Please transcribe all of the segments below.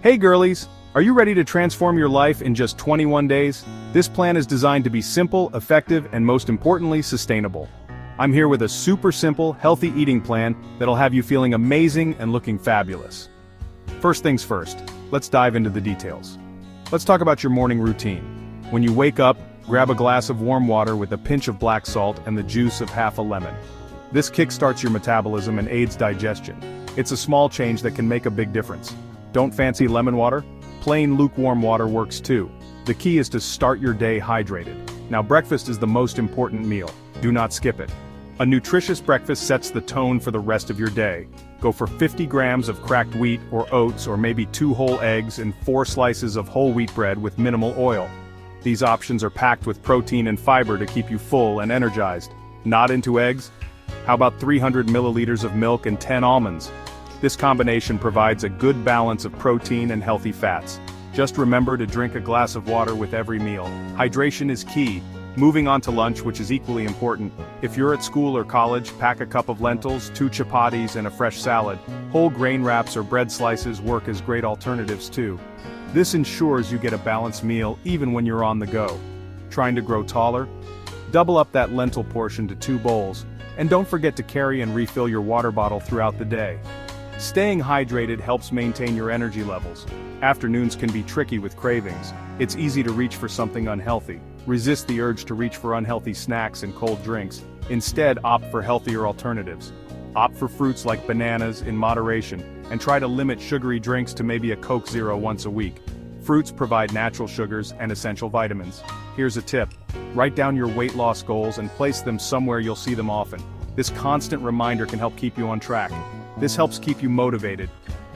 Hey girlies, are you ready to transform your life in just 21 days? This plan is designed to be simple, effective, and most importantly, sustainable. I'm here with a super simple, healthy eating plan that'll have you feeling amazing and looking fabulous. First things first, let's dive into the details. Let's talk about your morning routine. When you wake up, grab a glass of warm water with a pinch of black salt and the juice of half a lemon. This kickstarts your metabolism and aids digestion. It's a small change that can make a big difference. Don't fancy lemon water? Plain lukewarm water works too. The key is to start your day hydrated. Now breakfast is the most important meal. Do not skip it. A nutritious breakfast sets the tone for the rest of your day. Go for 50 grams of cracked wheat or oats, or maybe 2 whole eggs and 4 slices of whole wheat bread with minimal oil. These options are packed with protein and fiber to keep you full and energized. Not into eggs? How about 300 milliliters of milk and 10 almonds? This combination provides a good balance of protein and healthy fats. Just remember to drink a glass of water with every meal. Hydration is key. Moving on to lunch, which is equally important. If you're at school or college, pack a cup of lentils, 2 chapatis, and a fresh salad. Whole grain wraps or bread slices work as great alternatives too. This ensures you get a balanced meal even when you're on the go. Trying to grow taller? Double up that lentil portion to 2 bowls. And don't forget to carry and refill your water bottle throughout the day. Staying hydrated helps maintain your energy levels. Afternoons can be tricky with cravings. It's easy to reach for something unhealthy. Resist the urge to reach for unhealthy snacks and cold drinks. Instead, opt for healthier alternatives. Opt for fruits like bananas in moderation, and try to limit sugary drinks to maybe a Coke Zero once a week. Fruits provide natural sugars and essential vitamins. Here's a tip. Write down your weight loss goals and place them somewhere you'll see them often. This constant reminder can help keep you on track. This helps keep you motivated.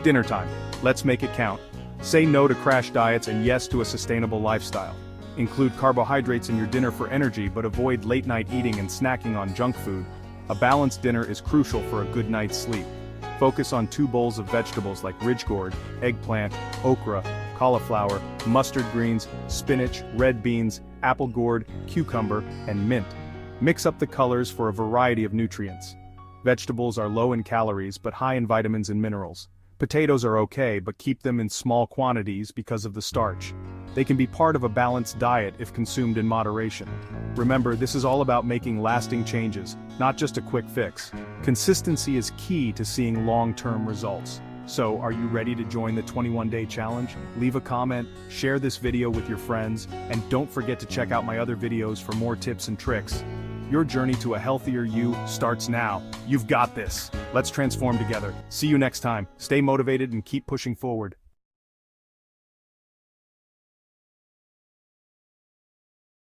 Dinner time. Let's make it count. Say no to crash diets and yes to a sustainable lifestyle. Include carbohydrates in your dinner for energy, but avoid late-night eating and snacking on junk food. A balanced dinner is crucial for a good night's sleep. Focus on 2 bowls of vegetables like ridge gourd, eggplant, okra, cauliflower, mustard greens, spinach, red beans, apple gourd, cucumber, and mint. Mix up the colors for a variety of nutrients. Vegetables are low in calories but high in vitamins and minerals. Potatoes are okay, but keep them in small quantities because of the starch. They can be part of a balanced diet if consumed in moderation. Remember, this is all about making lasting changes, not just a quick fix. Consistency is key to seeing long-term results. So, are you ready to join the 21-day challenge? Leave a comment, share this video with your friends, and don't forget to check out my other videos for more tips and tricks. Your journey to a healthier you starts now. You've got this. Let's transform together. See you next time. Stay motivated and keep pushing forward.